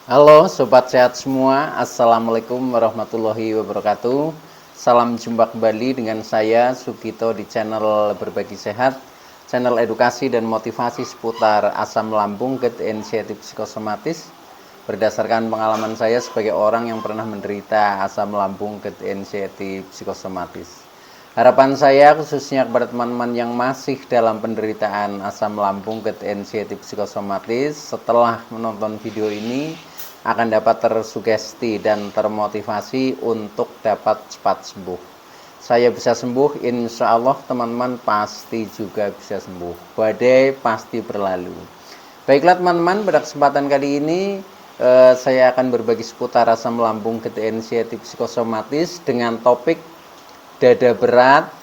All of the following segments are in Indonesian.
Halo Sobat Sehat semua, Assalamualaikum warahmatullahi wabarakatuh. Salam jumpa kembali dengan saya Sugito di channel Berbagi Sehat, channel edukasi dan motivasi seputar asam lambung, GERD, anxiety psikosomatis. Berdasarkan pengalaman saya sebagai orang yang pernah menderita asam lambung, GERD, anxiety psikosomatis. Harapan saya khususnya kepada teman-teman yang masih dalam penderitaan asam lambung, GERD, anxiety psikosomatis, setelah menonton video ini akan dapat tersugesti dan termotivasi untuk dapat cepat sembuh. Saya bisa sembuh, insya Allah teman-teman pasti juga bisa sembuh. Badai pasti berlalu. Baiklah teman-teman, pada kesempatan kali ini saya akan berbagi seputar asam lambung, GERD, anxiety psikosomatis dengan topik dada berat,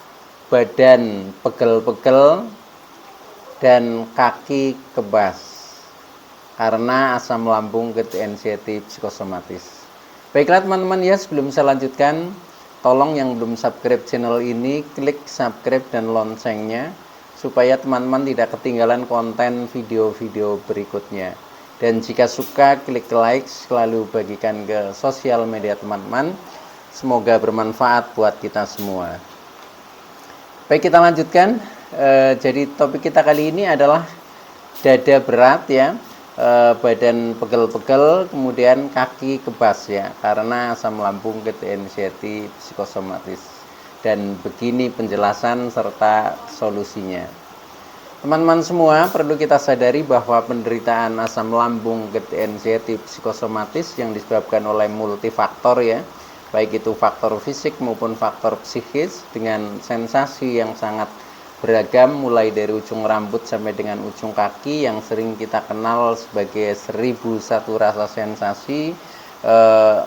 badan pegel-pegel, dan kaki kebas karena asam lambung, GERD, anxiety psikosomatis. Baiklah teman-teman ya, sebelum saya lanjutkan, tolong yang belum subscribe channel ini klik subscribe dan loncengnya supaya teman-teman tidak ketinggalan konten video-video berikutnya. Dan jika suka, klik like, selalu bagikan ke sosial media teman-teman. Semoga bermanfaat buat kita semua. Baik, kita lanjutkan. Jadi topik kita kali ini adalah dada berat ya, badan pegel-pegel, kemudian kaki kebas ya, karena asam lambung, GERD, anxiety psikosomatis. Dan begini penjelasan serta solusinya. Teman-teman semua, perlu kita sadari bahwa penderitaan asam lambung, GERD, anxiety psikosomatis yang disebabkan oleh multifaktor ya, baik itu faktor fisik maupun faktor psikis, dengan sensasi yang sangat beragam mulai dari ujung rambut sampai dengan ujung kaki yang sering kita kenal sebagai 1001 rasa sensasi.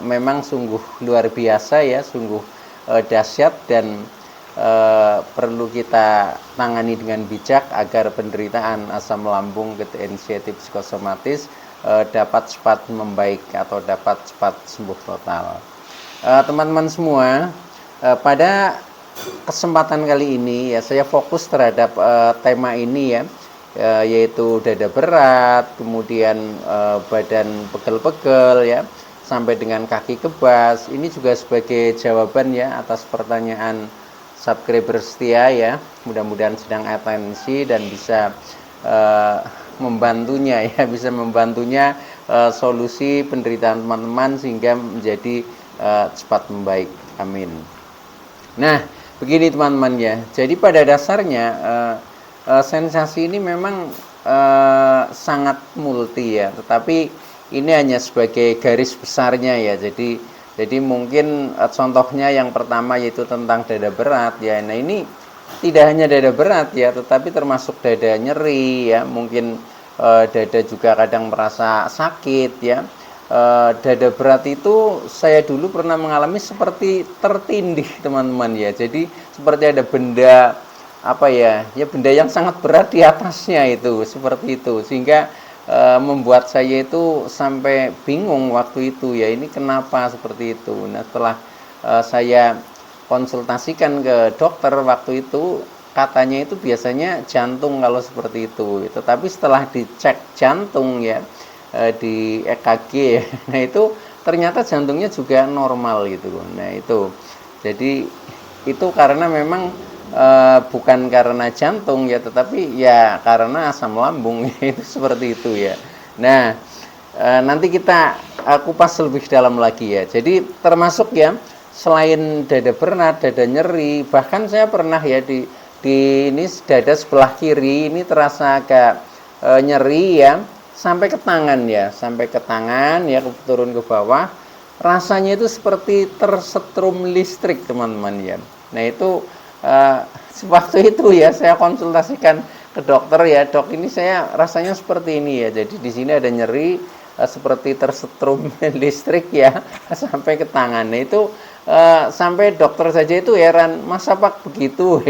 Memang sungguh luar biasa ya, sungguh dahsyat dan perlu kita tangani dengan bijak agar penderitaan asam lambung, GERD, anxiety psikosomatis dapat cepat membaik atau dapat cepat sembuh total. Teman-teman semua, pada kesempatan kali ini ya saya fokus terhadap tema ini ya, yaitu dada berat, kemudian badan pegel-pegel ya, sampai dengan kaki kebas. Ini juga sebagai jawaban ya atas pertanyaan subscriber setia ya, mudah-mudahan sedang atensi dan bisa membantunya ya, bisa membantunya solusi penderitaan teman-teman sehingga menjadi cepat membaik. Amin. Nah, begini teman-teman ya. Jadi pada dasarnya sensasi ini memang sangat multi ya, tetapi ini hanya sebagai garis besarnya ya. Jadi mungkin contohnya yang pertama yaitu tentang dada berat ya. Nah, ini tidak hanya dada berat ya, tetapi termasuk dada nyeri ya, mungkin dada juga kadang merasa sakit ya. Dada berat itu saya dulu pernah mengalami seperti tertindih teman-teman ya. Jadi seperti ada benda apa ya, ya benda yang sangat berat di atasnya itu, seperti itu, sehingga membuat saya itu sampai bingung waktu itu ya, ini kenapa seperti itu. Nah, setelah saya konsultasikan ke dokter waktu itu, katanya itu biasanya jantung kalau seperti itu. Tetapi setelah dicek jantung ya, di EKG ya, nah itu ternyata jantungnya juga normal gitu. Nah itu, jadi itu karena memang bukan karena jantung ya, tetapi ya karena asam lambung itu seperti itu ya. Nah, nanti kita kupas lebih dalam lagi ya. Jadi termasuk ya, selain dada berat, dada nyeri, bahkan saya pernah ya di ini dada sebelah kiri ini terasa agak nyeri ya, sampai ke tangan ya, sampai ke tangan ya, turun ke bawah, rasanya itu seperti tersetrum listrik teman-teman ya. Nah itu waktu itu ya saya konsultasikan ke dokter ya, dok ini saya rasanya seperti ini ya, jadi di sini ada nyeri seperti tersetrum listrik ya sampai ke tangan. Nah itu sampai dokter saja itu heran, masa pak begitu.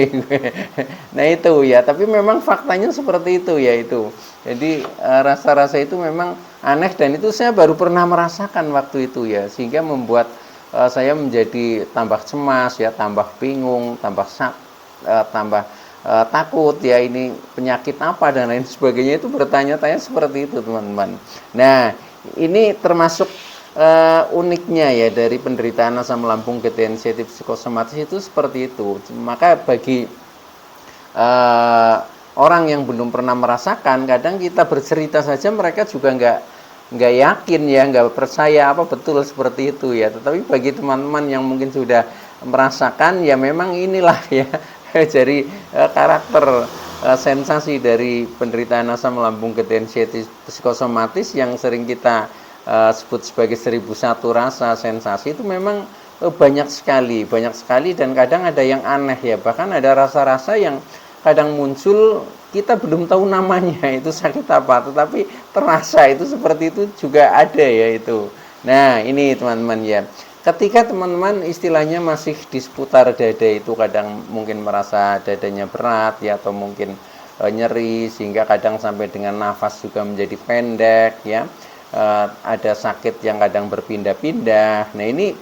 Nah itu ya, tapi memang faktanya seperti itu ya itu. Jadi rasa-rasa itu memang aneh dan itu saya baru pernah merasakan waktu itu ya, sehingga membuat saya menjadi tambah cemas ya, tambah bingung, tambah takut ya, ini penyakit apa dan lain sebagainya, itu bertanya-tanya seperti itu teman-teman. Nah Ini termasuk uniknya ya dari penderitaan asam lambung GT psikosomatis itu seperti itu. Maka bagi orang yang belum pernah merasakan, kadang kita bercerita saja mereka juga nggak yakin ya, nggak percaya apa betul seperti itu ya. Tetapi bagi teman-teman yang mungkin sudah merasakan, ya memang inilah ya jadi karakter sensasi dari penderitaan asam lambung GT psikosomatis yang sering kita sebut sebagai 1001 rasa sensasi itu memang banyak sekali dan kadang ada yang aneh ya, bahkan ada rasa-rasa yang kadang muncul kita belum tahu namanya itu sakit apa, tetapi terasa itu seperti itu juga ada ya itu. Nah ini teman-teman ya, ketika teman-teman istilahnya masih di seputar dada itu kadang mungkin merasa dadanya berat ya, atau mungkin nyeri sehingga kadang sampai dengan nafas juga menjadi pendek ya, ada sakit yang kadang berpindah-pindah. Nah ini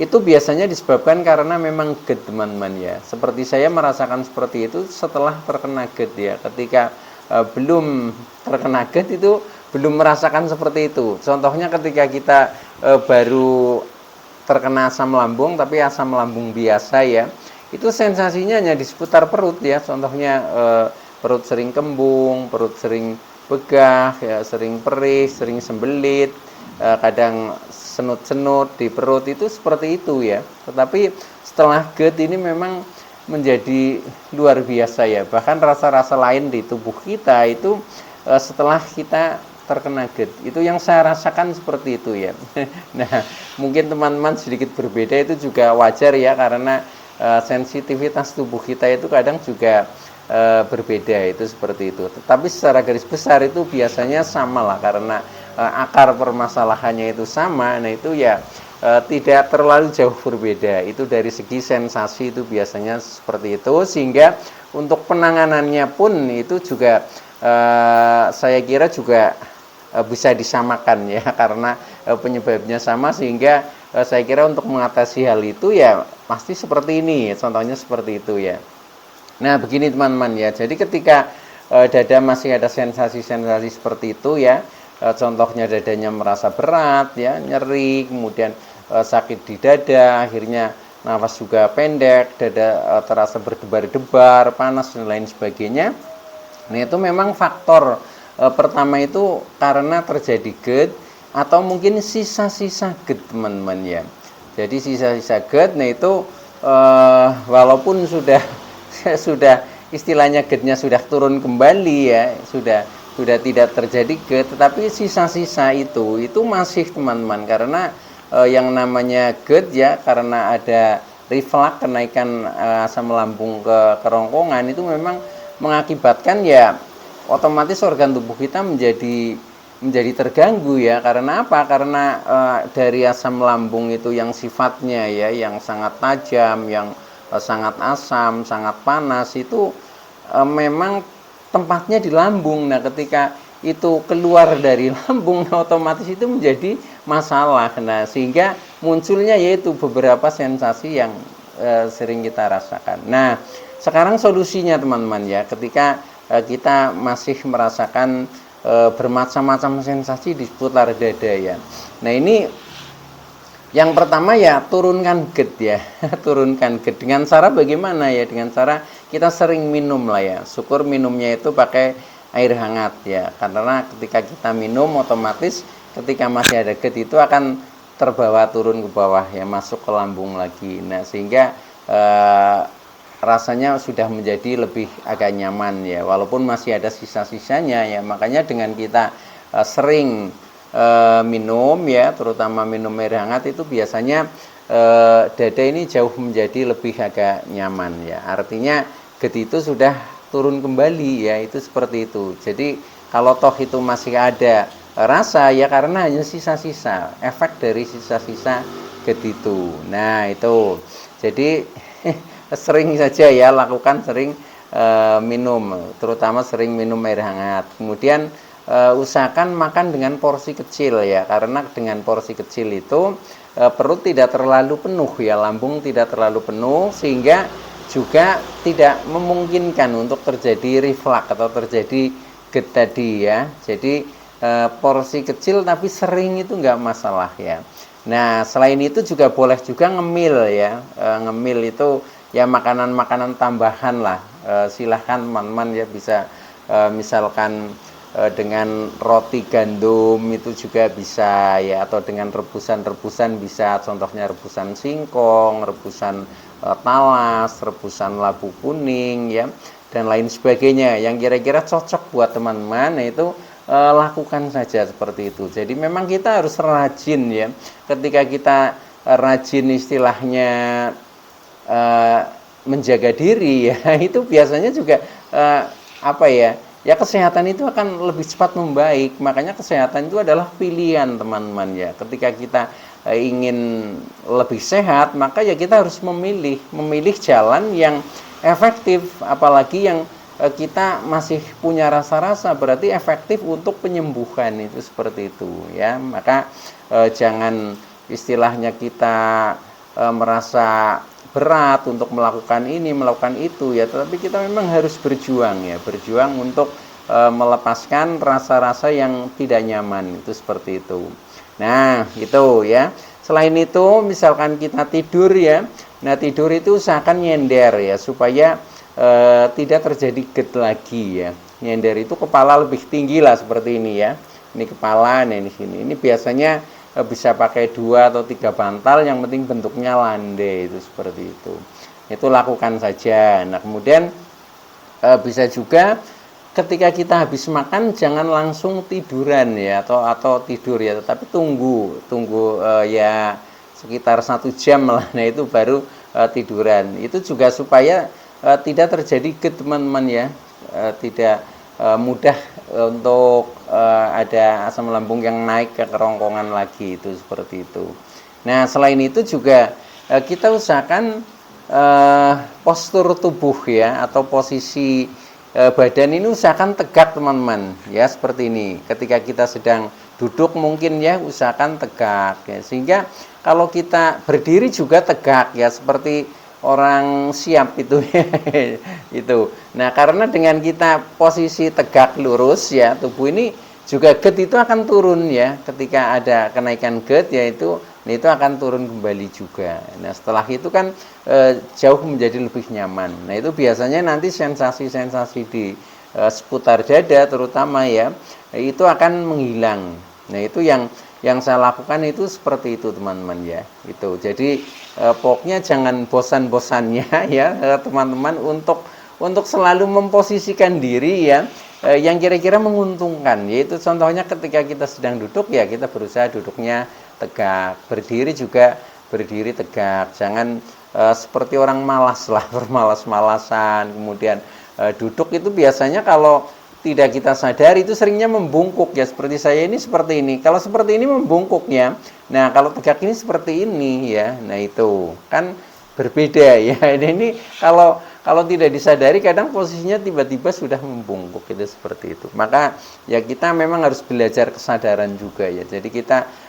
itu biasanya disebabkan karena memang GERD teman-teman ya. Seperti saya merasakan seperti itu setelah terkena GERD ya. Ketika belum terkena GERD itu belum merasakan seperti itu. Contohnya ketika kita baru terkena asam lambung, tapi asam lambung biasa ya, itu sensasinya hanya di seputar perut ya. Contohnya perut sering kembung, perut sering begah ya, sering perih, sering sembelit, kadang senut-senut di perut, itu seperti itu ya. Tetapi setelah GERD ini memang menjadi luar biasa ya. Bahkan rasa-rasa lain di tubuh kita itu setelah kita terkena GERD, itu yang saya rasakan seperti itu ya. Nah mungkin teman-teman sedikit berbeda, itu juga wajar ya, karena sensitivitas tubuh kita itu kadang juga berbeda, itu seperti itu. Tetapi secara garis besar itu biasanya sama lah, karena akar permasalahannya itu sama. Nah itu ya tidak terlalu jauh berbeda. Itu dari segi sensasi itu biasanya seperti itu, sehingga untuk penanganannya pun itu juga saya kira juga bisa disamakan ya, karena penyebabnya sama, sehingga saya kira untuk mengatasi hal itu ya pasti seperti ini. Contohnya seperti itu ya. Nah begini teman-teman ya, jadi ketika dada masih ada sensasi-sensasi seperti itu ya, contohnya dadanya merasa berat ya, nyeri, kemudian sakit di dada, akhirnya nafas juga pendek, dada terasa berdebar-debar, panas dan lain sebagainya. Nah itu memang faktor pertama itu karena terjadi GERD atau mungkin sisa-sisa GERD teman-teman ya. Jadi sisa-sisa GERD, nah itu walaupun sudah istilahnya GERD-nya sudah turun kembali ya, sudah tidak terjadi GERD, tetapi sisa-sisa itu masih teman-teman, karena yang namanya GERD ya, karena ada reflux, kenaikan asam lambung ke kerongkongan, itu memang mengakibatkan ya otomatis organ tubuh kita menjadi terganggu ya. Karena apa? Karena dari asam lambung itu yang sifatnya ya, yang sangat tajam, yang sangat asam, sangat panas, itu memang tempatnya di lambung. Nah ketika itu keluar dari lambung, otomatis itu menjadi masalah. Nah sehingga munculnya yaitu beberapa sensasi yang sering kita rasakan. Nah sekarang solusinya teman-teman ya, ketika kita masih merasakan bermacam-macam sensasi di seputar dada ya. Nah ini yang pertama ya turunkan GERD ya. Turunkan GERD dengan cara bagaimana ya? Dengan cara kita sering minum lah ya. Syukur minumnya itu pakai air hangat ya. Karena ketika kita minum otomatis ketika masih ada GERD itu akan terbawa turun ke bawah ya, masuk ke lambung lagi. Nah sehingga rasanya sudah menjadi lebih agak nyaman ya. Walaupun masih ada sisa-sisanya ya. Makanya dengan kita sering minum ya, terutama minum air hangat, itu biasanya dada ini jauh menjadi lebih agak nyaman ya. Artinya GERD itu sudah turun kembali ya, itu seperti itu. Jadi kalau toh itu masih ada rasa ya, karena hanya sisa-sisa, efek dari sisa-sisa GERD itu. Nah itu jadi sering saja ya, lakukan sering minum, terutama sering minum air hangat. Kemudian usahakan makan dengan porsi kecil ya, karena dengan porsi kecil itu perut tidak terlalu penuh ya, lambung tidak terlalu penuh, sehingga juga tidak memungkinkan untuk terjadi reflux atau terjadi GERD tadi ya. Jadi porsi kecil tapi sering itu nggak masalah ya. Nah, selain itu juga boleh juga ngemil ya. Ngemil itu ya makanan-makanan tambahan lah. Silahkan teman-teman ya bisa misalkan dengan roti gandum itu juga bisa ya, atau dengan rebusan-rebusan bisa, contohnya rebusan singkong, rebusan talas, rebusan labu kuning ya, dan lain sebagainya yang kira-kira cocok buat teman-teman. Nah, itu lakukan saja seperti itu. Jadi memang kita harus rajin ya. Ketika kita rajin istilahnya menjaga diri ya, itu biasanya juga apa ya? Ya kesehatan itu akan lebih cepat membaik. Makanya kesehatan itu adalah pilihan teman-teman ya. Ketika kita ingin lebih sehat, maka ya kita harus memilih jalan yang efektif, apalagi yang kita masih punya rasa-rasa, berarti efektif untuk penyembuhan itu seperti itu ya. Maka jangan istilahnya kita merasa berat untuk melakukan ini melakukan itu ya, tetapi kita memang harus berjuang ya, berjuang untuk melepaskan rasa-rasa yang tidak nyaman itu seperti itu. Nah itu ya. Selain itu misalkan kita tidur ya, nah tidur itu usahakan nyender ya, supaya tidak terjadi GERD lagi ya. Nyender itu kepala lebih tinggi lah seperti ini ya. Ini kepala, nah ini sini. Ini biasanya bisa pakai 2 atau 3 bantal, yang penting bentuknya landai itu seperti itu. Itu lakukan saja. Nah, kemudian bisa juga ketika kita habis makan jangan langsung tiduran ya, atau tidur ya, tetapi tunggu ya sekitar 1 jam lah. Nah, itu baru tiduran. Itu juga supaya tidak terjadi GERD teman-teman ya, tidak mudah untuk ada asam lambung yang naik ke kerongkongan lagi itu seperti itu. Nah, selain itu juga kita usahakan postur tubuh ya, atau posisi badan ini usahakan tegak teman-teman ya, seperti ini. Ketika kita sedang duduk mungkin ya usahakan tegak ya, sehingga kalau kita berdiri juga tegak ya, seperti orang siap itu itu. Nah, karena dengan kita posisi tegak lurus ya, tubuh ini juga GERD itu akan turun ya. Ketika ada kenaikan GERD yaitu itu akan turun kembali juga. Nah, setelah itu kan jauh menjadi lebih nyaman. Nah, itu biasanya nanti sensasi-sensasi di seputar dada terutama ya, itu akan menghilang. Nah, itu yang saya lakukan itu seperti itu teman-teman ya. Itu. Jadi pokoknya jangan bosan-bosannya ya teman-teman untuk selalu memposisikan diri ya yang kira-kira menguntungkan. Yaitu contohnya ketika kita sedang duduk ya, kita berusaha duduknya tegak, berdiri juga berdiri tegak. Jangan seperti orang malas lah, bermalas-malasan. Kemudian duduk itu biasanya kalau tidak kita sadari itu seringnya membungkuk ya, seperti saya ini seperti ini. Kalau seperti ini membungkuknya, nah kalau tegak ini seperti ini ya. Nah itu kan berbeda ya. Ini kalau tidak disadari kadang posisinya tiba-tiba sudah membungkuk itu seperti itu. Maka ya kita memang harus belajar kesadaran juga ya. Jadi kita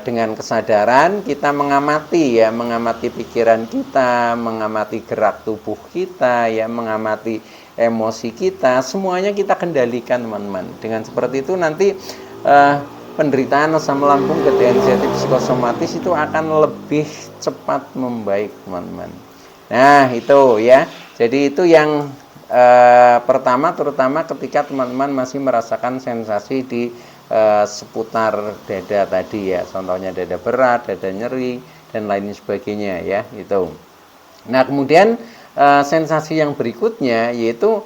dengan kesadaran kita mengamati ya, mengamati pikiran kita, mengamati gerak tubuh kita ya, mengamati emosi kita, semuanya kita kendalikan teman-teman. Dengan seperti itu nanti penderitaan asam lambung, GERD anxiety psikosomatis itu akan lebih cepat membaik teman-teman. Nah itu ya, jadi itu yang pertama, terutama ketika teman-teman masih merasakan sensasi di seputar dada tadi ya, contohnya dada berat, dada nyeri dan lain sebagainya ya itu. Nah kemudian sensasi yang berikutnya yaitu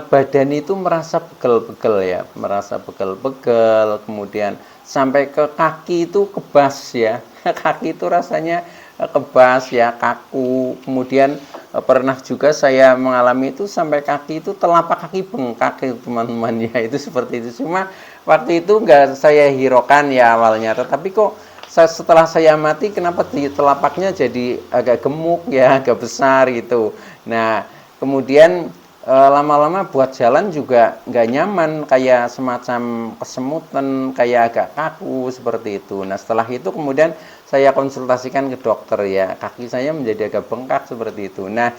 badan itu merasa pegel-pegel ya, merasa pegel-pegel, kemudian sampai ke kaki itu kebas ya, kaki itu rasanya kebas ya, kaku. Kemudian pernah juga saya mengalami itu sampai kaki itu, telapak kaki bengkak itu teman-teman ya, itu seperti itu. Cuma waktu itu enggak saya hiraukan ya awalnya, tetapi kok setelah saya amati kenapa di telapaknya jadi agak gemuk ya, agak besar gitu. Nah kemudian lama-lama buat jalan juga nggak nyaman, kayak semacam kesemutan, kayak agak kaku seperti itu. Nah setelah itu kemudian saya konsultasikan ke dokter ya, kaki saya menjadi agak bengkak seperti itu. Nah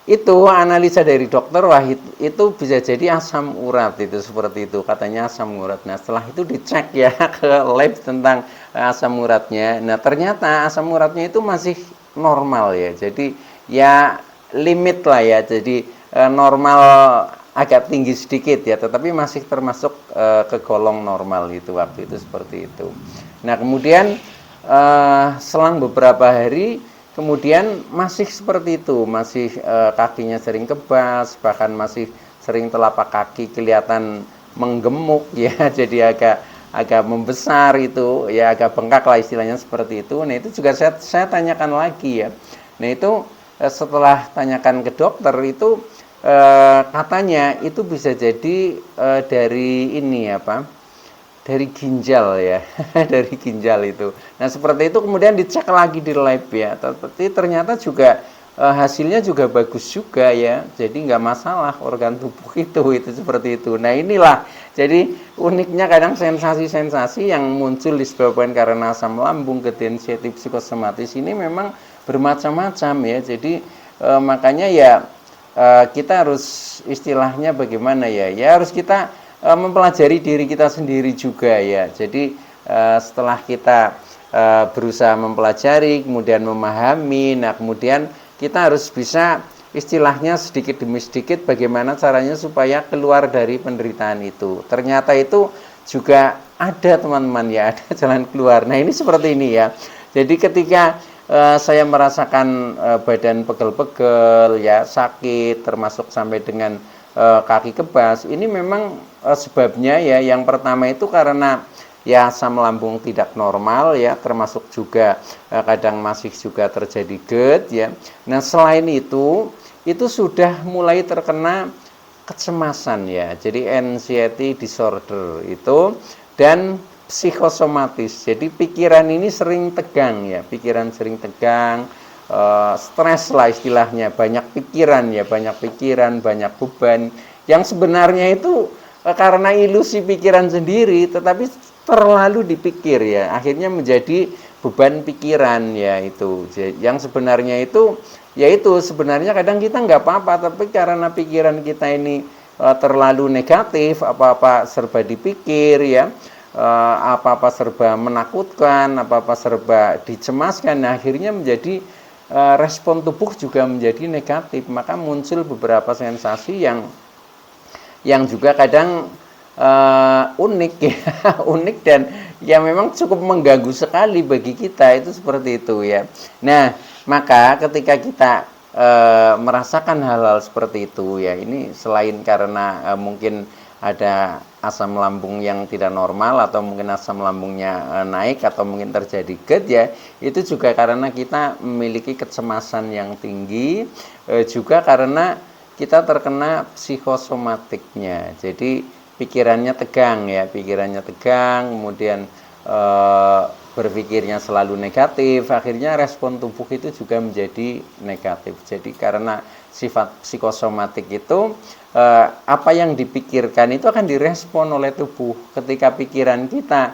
itu analisa dari dokter, wah itu bisa jadi asam urat, itu seperti itu katanya, asam urat. Nah setelah itu dicek ya ke lab tentang asam uratnya, nah ternyata asam uratnya itu masih normal ya, jadi ya limit lah ya, jadi normal agak tinggi sedikit ya, tetapi masih termasuk kegolong normal itu waktu itu, seperti itu. Nah kemudian selang beberapa hari kemudian masih seperti itu, masih kakinya sering kebas, bahkan masih sering telapak kaki kelihatan menggemuk ya, jadi agak membesar itu ya, agak bengkak lah istilahnya, seperti itu. Nah itu juga saya tanyakan lagi ya. Nah itu setelah tanyakan ke dokter itu katanya itu bisa jadi dari ini apa? Dari ginjal ya, dari ginjal itu. Nah seperti itu kemudian dicek lagi di lab ya, tapi ternyata juga hasilnya juga bagus juga ya, jadi nggak masalah organ tubuh itu seperti itu. Nah inilah jadi uniknya kadang sensasi-sensasi yang muncul disebabkan karena asam lambung, gejala psikosomatis ini memang bermacam-macam ya. Jadi makanya ya kita harus istilahnya bagaimana ya, ya harus kita mempelajari diri kita sendiri juga ya. Jadi setelah kita berusaha mempelajari, kemudian memahami, nah kemudian kita harus bisa istilahnya sedikit demi sedikit bagaimana caranya supaya keluar dari penderitaan itu. Ternyata itu juga ada teman-teman ya, ada jalan keluar. Nah ini seperti ini ya. Jadi ketika saya merasakan badan pegel-pegel ya, sakit, termasuk sampai dengan kaki kebas, ini memang sebabnya ya, yang pertama itu karena ya asam lambung tidak normal ya, termasuk juga kadang masih juga terjadi GERD ya. Nah selain itu sudah mulai terkena kecemasan ya, jadi anxiety disorder itu, dan psikosomatis, jadi pikiran ini sering tegang ya, pikiran sering tegang, stres lah istilahnya, banyak pikiran ya, banyak pikiran, banyak beban yang sebenarnya itu karena ilusi pikiran sendiri, tetapi terlalu dipikir ya, akhirnya menjadi beban pikiran ya. Itu yang sebenarnya itu yaitu sebenarnya kadang kita nggak apa-apa, tapi karena pikiran kita ini terlalu negatif, apa-apa serba dipikir ya, apa-apa serba menakutkan, apa-apa serba dicemaskan, nah, akhirnya menjadi respon tubuh juga menjadi negatif, maka muncul beberapa sensasi yang juga kadang unik ya, unik dan ya memang cukup mengganggu sekali bagi kita, itu seperti itu ya. Nah, maka ketika kita merasakan hal-hal seperti itu ya, ini selain karena mungkin ada asam lambung yang tidak normal, atau mungkin asam lambungnya naik, atau mungkin terjadi GERD ya, itu juga karena kita memiliki kecemasan yang tinggi, juga karena kita terkena psikosomatiknya, jadi pikirannya tegang ya, pikirannya tegang, kemudian berpikirnya selalu negatif, akhirnya respon tubuh itu juga menjadi negatif. Jadi karena sifat psikosomatik itu apa yang dipikirkan itu akan direspon oleh tubuh. Ketika pikiran kita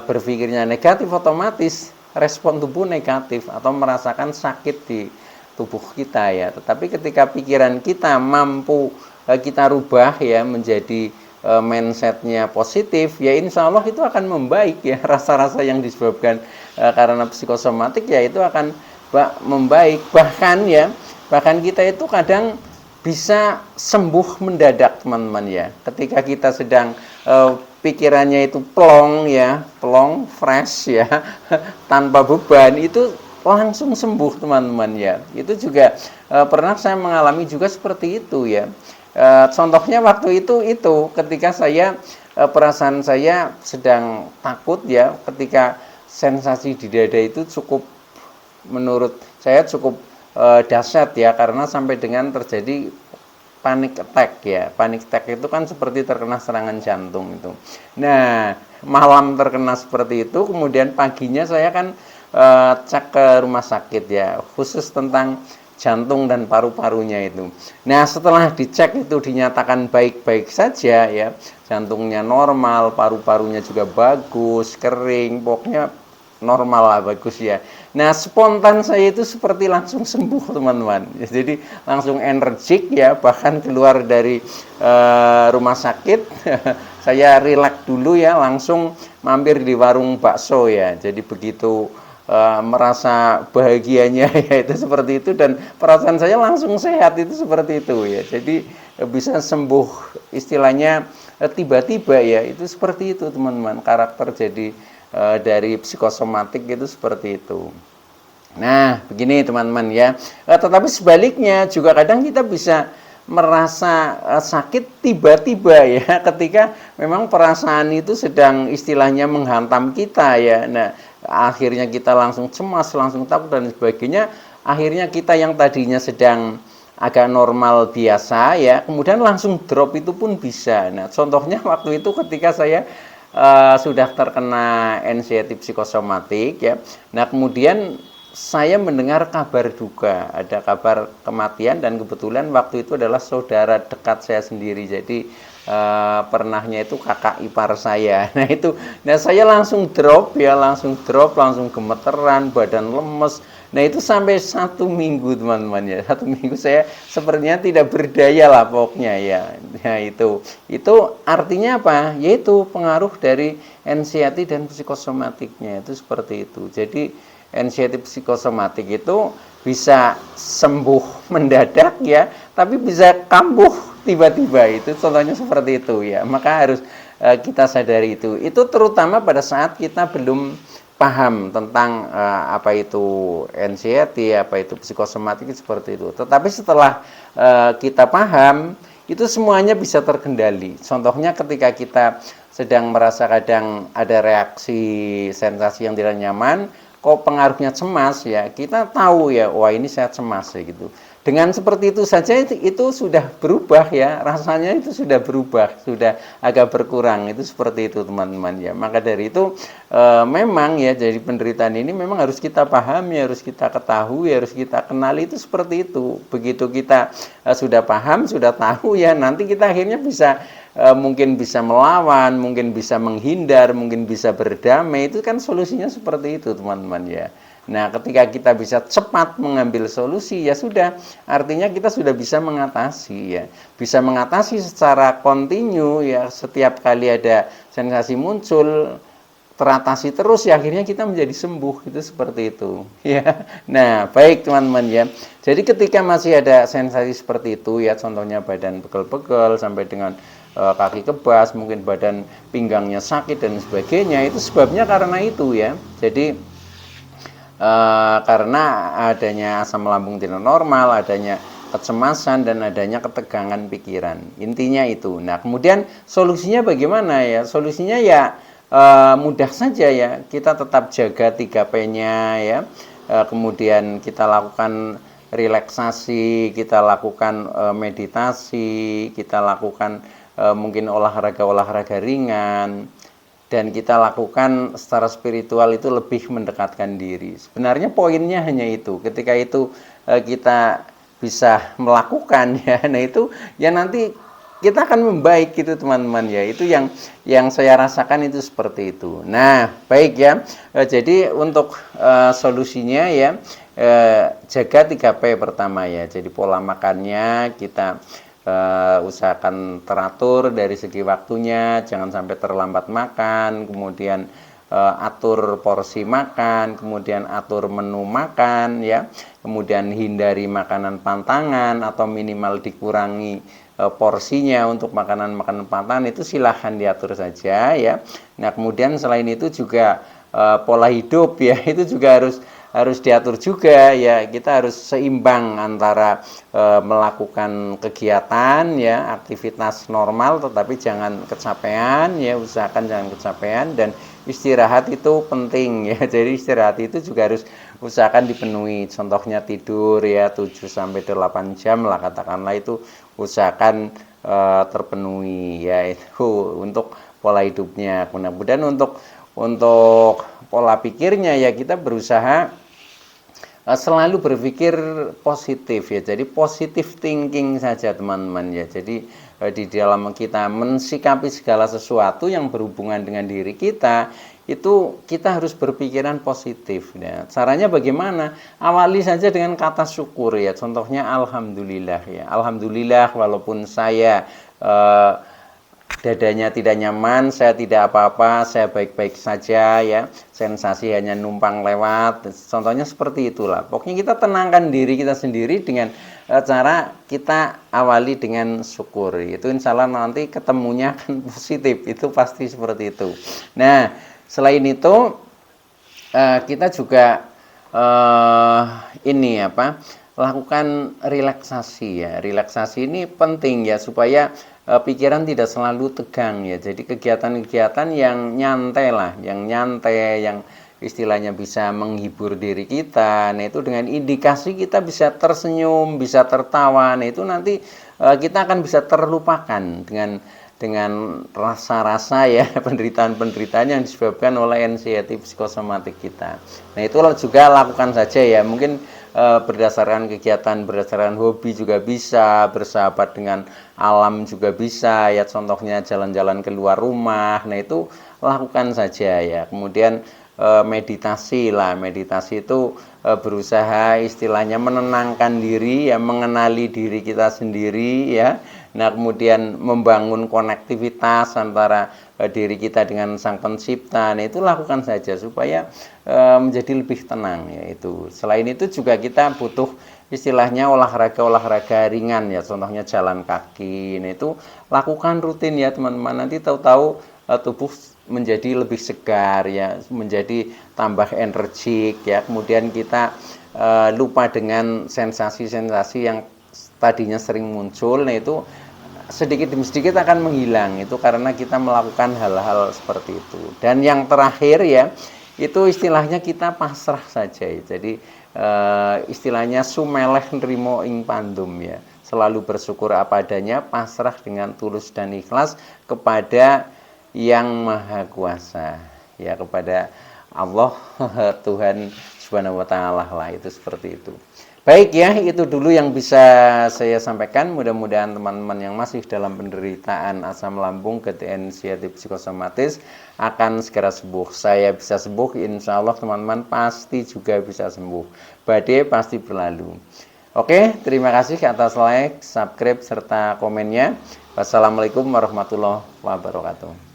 berpikirnya negatif, otomatis respon tubuh negatif atau merasakan sakit di tubuh kita ya. Tetapi ketika pikiran kita mampu kita rubah ya menjadi mindsetnya positif ya, insya Allah itu akan membaik ya, rasa-rasa yang disebabkan karena psikosomatik ya itu akan membaik. Bahkan kita itu kadang bisa sembuh mendadak teman-teman ya, ketika kita sedang pikirannya itu plong ya, plong, fresh ya, tanpa beban, itu langsung sembuh teman-teman ya. Itu juga pernah saya mengalami juga seperti itu ya. Contohnya waktu itu ketika saya perasaan saya sedang takut ya, ketika sensasi di dada itu cukup, menurut saya cukup dahsyat ya, karena sampai dengan terjadi panic attack ya. Panic attack itu kan seperti terkena serangan jantung itu. Nah, malam terkena seperti itu, kemudian paginya saya kan cek ke rumah sakit ya, khusus tentang jantung dan paru-parunya itu. Nah, setelah dicek itu dinyatakan baik-baik saja ya, jantungnya normal, paru-parunya juga bagus, kering, pokoknya normal lah, bagus ya. Nah, spontan saya itu seperti langsung sembuh, teman-teman. Jadi langsung energik ya, bahkan keluar dari rumah sakit, saya rileks dulu ya, langsung mampir di warung bakso ya. Jadi begitu merasa bahagianya ya itu seperti itu, dan perasaan saya langsung sehat itu seperti itu ya. Jadi bisa sembuh istilahnya tiba-tiba ya, itu seperti itu teman-teman. Karakter jadi dari psikosomatik itu seperti itu. Nah, begini teman-teman ya. Tetapi sebaliknya juga kadang kita bisa merasa sakit tiba-tiba ya, ketika memang perasaan itu sedang istilahnya menghantam kita ya. Nah, akhirnya kita langsung cemas, langsung takut dan sebagainya. Akhirnya kita yang tadinya sedang agak normal biasa ya, kemudian langsung drop itu pun bisa. Nah, contohnya waktu itu ketika saya sudah terkena anxiety psikosomatik ya. Nah, kemudian saya mendengar kabar duka, ada kabar kematian, dan kebetulan waktu itu adalah saudara dekat saya sendiri. Jadi pernahnya itu kakak ipar saya. Nah saya langsung drop ya, langsung gemeteran, badan lemes. Nah itu sampai 1 minggu teman-teman ya, 1 minggu saya sepertinya tidak berdaya lah pokoknya ya. Nah itu artinya apa? Yaitu pengaruh dari anxiety dan psikosomatiknya itu seperti itu. Jadi anxiety psikosomatik itu bisa sembuh mendadak ya, tapi bisa kambuh tiba-tiba, itu contohnya seperti itu ya. Maka harus kita sadari itu terutama pada saat kita belum paham tentang apa itu anxiety, apa itu psikosomatik seperti itu. Tetapi setelah kita paham, itu semuanya bisa terkendali. Contohnya ketika kita sedang merasa kadang ada reaksi sensasi yang tidak nyaman, kok pengaruhnya cemas ya, kita tahu ya, wah ini saya cemas ya gitu. Dengan seperti itu saja itu sudah berubah ya, rasanya itu sudah berubah, sudah agak berkurang, itu seperti itu teman-teman ya. Maka dari itu memang ya, jadi penderitaan ini memang harus kita pahami, harus kita ketahui, harus kita kenali, itu seperti itu. Begitu kita sudah paham, sudah tahu ya, nanti kita akhirnya bisa mungkin bisa melawan, mungkin bisa menghindar, mungkin bisa berdamai. Itu kan solusinya seperti itu teman-teman ya. Nah, ketika kita bisa cepat mengambil solusi, ya sudah, artinya kita sudah bisa mengatasi ya. Bisa mengatasi secara kontinu ya, setiap kali ada sensasi muncul, teratasi terus ya, akhirnya kita menjadi sembuh, itu seperti itu ya. Nah, baik teman-teman ya. Jadi ketika masih ada sensasi seperti itu ya, contohnya badan pegel-pegel sampai dengan kaki kebas, mungkin badan pinggangnya sakit dan sebagainya, itu sebabnya karena itu ya. Jadi karena adanya asam lambung tidak normal, adanya kecemasan, dan adanya ketegangan pikiran. Intinya itu. Nah, kemudian solusinya bagaimana ya? Solusinya ya mudah saja ya. Kita tetap jaga 3P-nya ya. Kemudian kita lakukan relaksasi, kita lakukan meditasi, kita lakukan mungkin olahraga-olahraga ringan, dan kita lakukan secara spiritual itu lebih mendekatkan diri. Sebenarnya poinnya hanya itu. Ketika itu kita bisa melakukan ya, nah itu ya nanti kita akan membaik gitu teman-teman ya. Itu yang saya rasakan itu seperti itu. Nah, baik ya. Jadi untuk solusinya ya, jaga 3P pertama ya. Jadi pola makannya kita usahakan teratur dari segi waktunya, jangan sampai terlambat makan, kemudian atur porsi makan, kemudian atur menu makan ya, kemudian hindari makanan pantangan atau minimal dikurangi porsinya. Untuk makanan-makanan pantangan itu silahkan diatur saja ya. Nah, kemudian selain itu juga pola hidup ya, itu juga harus diatur juga ya. Kita harus seimbang antara melakukan kegiatan ya, aktivitas normal, tetapi jangan kecapean ya, usahakan jangan kecapean, dan istirahat itu penting ya. Jadi istirahat itu juga harus usahakan dipenuhi. Contohnya tidur ya 7 sampai 8 jam lah katakanlah, itu usahakan terpenuhi ya. Itu untuk pola hidupnya. Kemudian untuk pola pikirnya ya, kita berusaha selalu berpikir positif ya. Jadi positive thinking saja teman-teman ya. Jadi di dalam kita mensikapi segala sesuatu yang berhubungan dengan diri kita, itu kita harus berpikiran positif ya. Caranya bagaimana? Awali saja dengan kata syukur ya. Contohnya alhamdulillah ya. Alhamdulillah walaupun saya dadanya tidak nyaman, saya tidak apa-apa, saya baik-baik saja ya. Sensasi hanya numpang lewat. Contohnya seperti itulah. Pokoknya kita tenangkan diri kita sendiri dengan cara kita awali dengan syukur. Itu insya Allah nanti ketemunya akan positif. Itu pasti seperti itu. Nah, selain itu kita juga lakukan relaksasi ya. Relaksasi ini penting ya supaya pikiran tidak selalu tegang ya. Jadi kegiatan-kegiatan yang nyantai lah, yang istilahnya bisa menghibur diri kita. Nah, itu dengan indikasi kita bisa tersenyum, bisa tertawa. Nah, itu nanti kita akan bisa terlupakan dengan rasa-rasa ya penderitaan-penderitaan yang disebabkan oleh anxiety psikosomatik kita. Nah, itu juga lakukan saja ya. Mungkin berdasarkan kegiatan, berdasarkan hobi juga bisa, bersahabat dengan alam juga bisa ya, contohnya jalan-jalan keluar rumah. Nah, itu lakukan saja ya. Kemudian meditasi lah. Meditasi itu berusaha istilahnya menenangkan diri ya, mengenali diri kita sendiri ya. Nah, kemudian membangun konektivitas antara diri kita dengan Sang Pencipta. Nah, itu lakukan saja supaya menjadi lebih tenang ya itu. Selain itu juga kita butuh istilahnya olahraga ringan ya, contohnya jalan kaki. Nah, itu lakukan rutin ya teman-teman. Nanti tahu-tahu tubuh menjadi lebih segar ya, menjadi tambah energik ya. Kemudian kita lupa dengan sensasi-sensasi yang tadinya sering muncul. Nah, itu sedikit demi sedikit akan menghilang. Itu karena kita melakukan hal-hal seperti itu. Dan yang terakhir ya, itu istilahnya kita pasrah saja ya. Jadi istilahnya sumeleh nrimo ing pandum ya. Selalu bersyukur apa adanya, pasrah dengan tulus dan ikhlas kepada Yang Maha Kuasa ya, kepada Allah Tuhan Subhanahu wa taala lah, itu seperti itu. Baik ya, itu dulu yang bisa saya sampaikan. Mudah-mudahan teman-teman yang masih dalam penderitaan asam lambung, gangguan anxiety psikosomatis akan segera sembuh. Saya bisa sembuh, insya Allah teman-teman pasti juga bisa sembuh. Badai pasti berlalu. Oke, terima kasih atas like, subscribe, serta komennya. Wassalamualaikum warahmatullahi wabarakatuh.